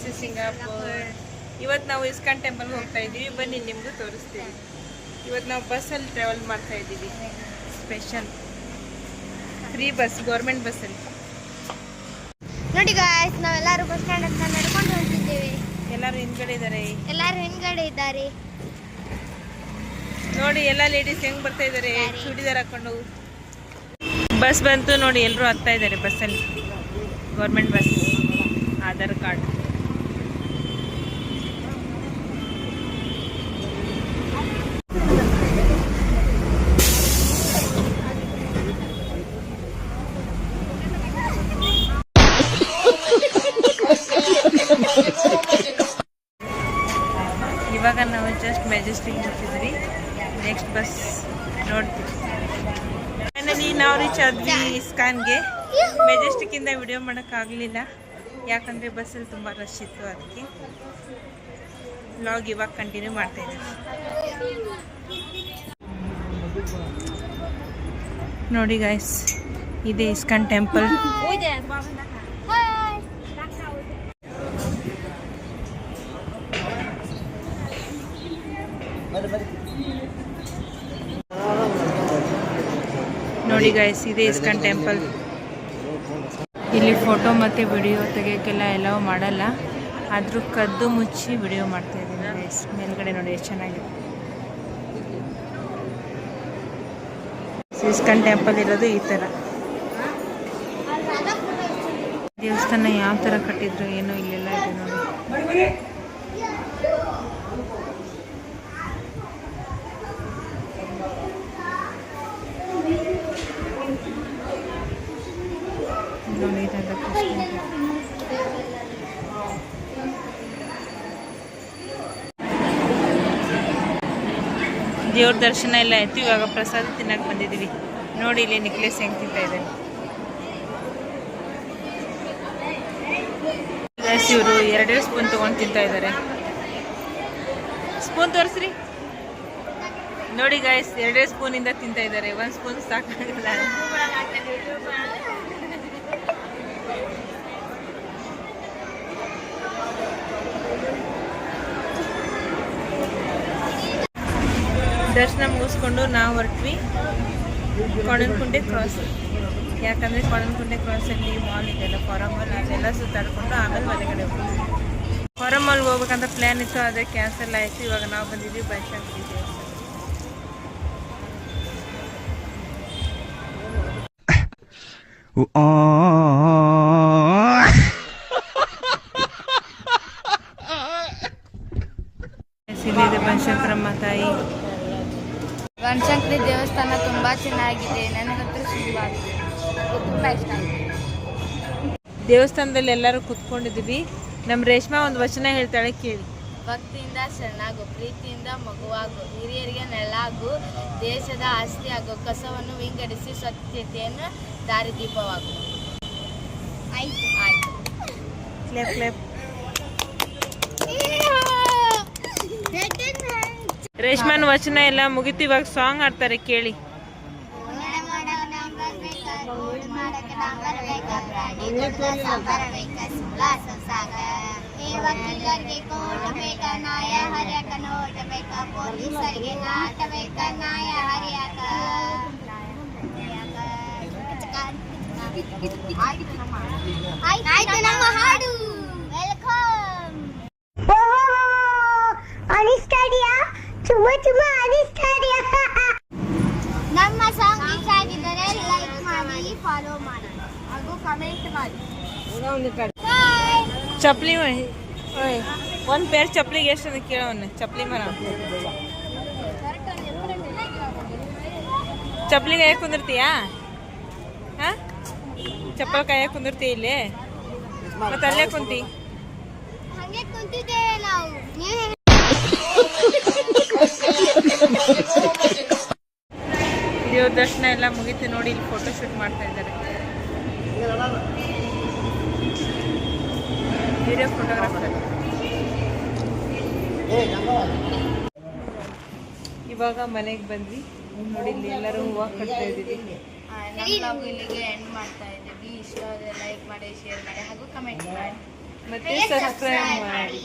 This is Singapore. ಇವತ್ತು ನಾವು ISKCON ಟೆಂಪಲ್ಗೆ ಹೋಗ್ತಾ ಇದ್ದೀವಿ, ಬನ್ನಿ ನಿಮಗೂ ತೋರಿಸ್ತೀವಿ. ಇವತ್ತು ನಾವು ಬಸ್ಸಲ್ಲಿ ಟ್ರಾವೆಲ್ ಮಾಡ್ತಾ ಇದ್ದೀವಿ, ಸ್ಪೆಷಲ್ ಫ್ರೀ ಬಸ್, ಗೌರ್ಮೆಂಟ್ ಬಸ್ಸಲ್ಲಿ. ನೋಡಿ ಗಾಯ್ಸ್, ನಾವೆಲ್ಲರೂ ಬಸ್ ಸ್ಟ್ಯಾಂಡ್ ಹತ್ರ ನಡ್ಕೊಂಡು ಹೋಗ್ತಿದ್ದೇವೆ. ಎಲ್ಲರೂ ಹಿಂದ್ಗಡೆ ಇದ್ದಾರೆ. ನೋಡಿ ಎಲ್ಲ ಲೇಡೀಸ್ ಹೆಂಗ್ ಬರ್ತಾ ಇದ್ದಾರೆ, ಚೂಡಿದಾರ್ ಹಾಕೊಂಡು. ಬಸ್ ಬಂತು ನೋಡಿ, ಎಲ್ಲರೂ ಹತ್ತಾ ಇದ್ದಾರೆ ಬಸ್ಸಲ್ಲಿ. Government bus, Aadhaar card. ಇವಾಗ ನಾವು ಜಸ್ಟ್ ಮೆಜೆಸ್ಟಿಕ್ ಹೋಗ್ತಿದ್ವಿ, ನೆಕ್ಸ್ಟ್ ಬಸ್ ನೋಡ್ತೀವಿ. ಫೈನಲಿ ನಾವು ರೀಚ್ ಆದ್ವಿ ಇಸ್ಕಾನ್ಗೆ. ಮೆಜೆಸ್ಟಿಕ್ಕಿಂದ ವಿಡಿಯೋ ಮಾಡೋಕ್ಕಾಗಲಿಲ್ಲ, ಯಾಕಂದರೆ ಬಸ್ಸಲ್ಲಿ ತುಂಬ ರಶ್ ಇತ್ತು. ಅದಕ್ಕೆ ವ್ಲಾಗ್ ಇವಾಗ ಕಂಟಿನ್ಯೂ ಮಾಡ್ತಾಯಿದ್ದೀವಿ. ನೋಡಿ ಗಾಯ್ಸ್, ಇದೆ ಇಸ್ಕಾನ್ ಟೆಂಪಲ್. ನೋಡಿ ಗೈಸ್, ಇದೆ ಇಸ್ಕಾನ್ ಟೆಂಪಲ್. ಇಲ್ಲಿ ಫೋಟೋ ಮತ್ತು ವಿಡಿಯೋ ತೆಗಿಯೋಕ್ಕೆಲ್ಲ ಎಲ್ಲವೂ ಮಾಡಲ್ಲ, ಆದರೂ ಕದ್ದು ಮುಚ್ಚಿ ವಿಡಿಯೋ ಮಾಡ್ತಾ ಇದ್ದೀನಿ ಗೈಸ್. ಮೇಲ್ಗಡೆ ನೋಡಿ ಎಷ್ಟು ಚೆನ್ನಾಗಿದೆ. ಇಸ್ಕಾನ್ ಟೆಂಪಲ್ ಇರೋದು ಈ ಥರ. ದೇವಸ್ಥಾನ ಯಾವ ಥರ ಕಟ್ಟಿದ್ರು ಏನೋ ಇಲ್ಲೆಲ್ಲ ಇದೆ ನೋಡಿ. ದೇವ್ರ ದರ್ಶನ ಎಲ್ಲ ಆಯ್ತು. ಇವಾಗ ಪ್ರಸಾದ ತಿನ್ನಕ್ಕೆ ಬಂದಿದ್ದೀವಿ. ನೋಡಿ ಇಲ್ಲಿ ನೆಕ್ಲೆಸ್ ಹೆಂಗೆ ತಿಂತಾ ಇದೆ. ಇವರು 2 ಸ್ಪೂನ್ ತೊಗೊಂಡು ತಿಂತಾ ಇದ್ದಾರೆ. ಸ್ಪೂನ್ ತೋರಿಸ್ರಿ. ನೋಡಿ ಗಾಯ್ಸ್, 2 ಸ್ಪೂನಿಂದ ತಿಂತಾ ಇದ್ದಾರೆ. 1 ಸ್ಪೂನ್ ಸಾಕಾಗಲ್ಲ. ದರ್ಶನ ಮುಗಿಸ್ಕೊಂಡು ನಾವು ಹೊರಟ್ವಿ ಕೊಣನಕುಂಟೆ ಕ್ರಾಸ್. ಯಾಕಂದರೆ ಕೊಣನಕುಂಟೆ ಕ್ರಾಸಲ್ಲಿ ಮಾಲ್ ಇದೆಯಲ್ಲ, ಫಾರಮ್ ಮಾಲ್, ಅದೆಲ್ಲ ಸುತ್ತಾಡ್ಕೊಂಡು ಆಮೇಲೆ ಮನೆಗಡೆ ಹೋಗ್ತೀವಿ. ಫಾರಮ್ ಮಾಲ್ಗೆ ಹೋಗ್ಬೇಕಂತ ಪ್ಲ್ಯಾನ್ ಇತ್ತು, ಅದೇ ಕ್ಯಾನ್ಸಲ್ ಆಯಿತು. ಇವಾಗ ನಾವು ಬಂದಿದ್ದೀವಿ ಬನಶಂಕರಿ ದೇವಸ್ಥಾನ. ಇಲ್ಲಿದೆ ಬನಶಂಕರಮ್ಮ ತಾಯಿ. ಬನಶಂಕರಿ ದೇವಸ್ಥಾನ ತುಂಬ ಚೆನ್ನಾಗಿದೆ, ನನಗಂತೂ ತುಂಬ ಇಷ್ಟ ಆಗಿದೆ. ದೇವಸ್ಥಾನದಲ್ಲಿ ಎಲ್ಲರೂ ಕುತ್ಕೊಂಡಿದ್ದೀವಿ. ನಮ್ಮ ರೇಷ್ಮಾ ಒಂದು ವಚನ ಹೇಳ್ತಾಳೆ, ಕೇಳಿ. ಭಕ್ತಿಯಿಂದ ಶರಣಾಗು, ಪ್ರೀತಿಯಿಂದ ಮಗುವಾಗು, ಹಿರಿಯರಿಗೆ ನೆರಳಾಗು, ದೇಶದ ಆಸ್ತಿ ಹಾಗೂ ಕಸವನ್ನು ವಿಂಗಡಿಸಿ ಸ್ವಚ್ಛತೆಯನ್ನು ದಾರಿದೀಪವಾಗು. ಆಯ್ತು. ಕ್ಲೇಪ್ ಕ್ಲೇಪ್. ರೇಷ್ಮನ್ ವಚನ ಎಲ್ಲ ಮುಗಿತು, ಇವಾಗ ಸಾಂಗ್ ಆಡ್ತಾರೆ, ಕೇಳಿ. ವಕೀಲರಿಗೆ ಕೋರ್ಟ್ ಬೇಕ, ನ್ಯಾಯ ಹರಿಯಕ ನೋಟ್ ಬೇಕ, ಪೊಲೀಸರಿಗೆ ನಾಟ ಬೇಕ, ನ್ಯಾಯ ಹರಿಯಕ. ಆಯ್ತು ನಮ್ಮ ಹಾಡು. ವೆಲ್ಕಮ್. ಅನಿಸ್ತಾಡಿಯಾ, ಚುಮ್ಮ ಚುಮ್ಮ ಅನಿಸ್ತಾಡಿಯಾ. ನಮ್ಮ ಸಾಂಗ್ ಇಷ್ಟ ಆಗಿದ್ದರೆ ಲೈಕ್ ಮಾಡಿ, ಫಾಲೋ ಮಾಡಿ ಹಾಗೂ ಕಮೆಂಟ್ ಮಾಡಿ. ಚಪ್ಪಲಿ ಒಂದು ಪೇರ್ ಚಪ್ಪಲಿಗೆ ಎಷ್ಟು ಅಂತ ಕೇಳೋಣ. ಚಪ್ಪಲಿ ಮರ ಚಪ್ಪಲಿ ಕಾಯಕ್ಕೆ ಕುಂದಿರ್ತೀಯಾ? ಹಾಂ, ಚಪ್ಪಲ್ ಕಾಯಕ್ಕೆ ಕುಂದಿರ್ತೀಯ ಇಲ್ಲಿ? ಮತ್ತೆ ಅಲ್ಲೇ ಕುಂತಿ? ಹಂಗೆ ಕುಂತಿದ್ದೇವೆ ನಾವು. ದೇವ್ರ ದರ್ಶನ ಎಲ್ಲ ಮುಗೀತು ನೋಡಿ. ಇಲ್ಲಿ ಫೋಟೋ ಶೂಟ್ ಮಾಡ್ತಾ ಇದ್ದಾರೆ. Video photographer. ಇವಾಗ ಮನೆಗೆ ಬಂದ್ವಿ ನೋಡಿ. ಇಲ್ಲಿ ಎಲ್ಲರೂ ಹೂವು ಕಟ್ತಾ ಇದ್ದೀವಿ. ನಮ್ಮ ಬ್ಲಾಗ್ ಇಲ್ಲಿಗೆ ಎಂಡ್ ಮಾಡ್ತಾ ಇದ್ದೀವಿ. ಇಷ್ಟ ಆದರೆ ಲೈಕ್ ಮಾಡಿ, ಶೇರ್ ಮಾಡಿ ಹಾಗೂ ಕಮೆಂಟ್ ಮಾಡಿ. ಮತ್ತೆ ಸಬ್ಸ್ಕ್ರೈಬ್ ಮಾಡಿ.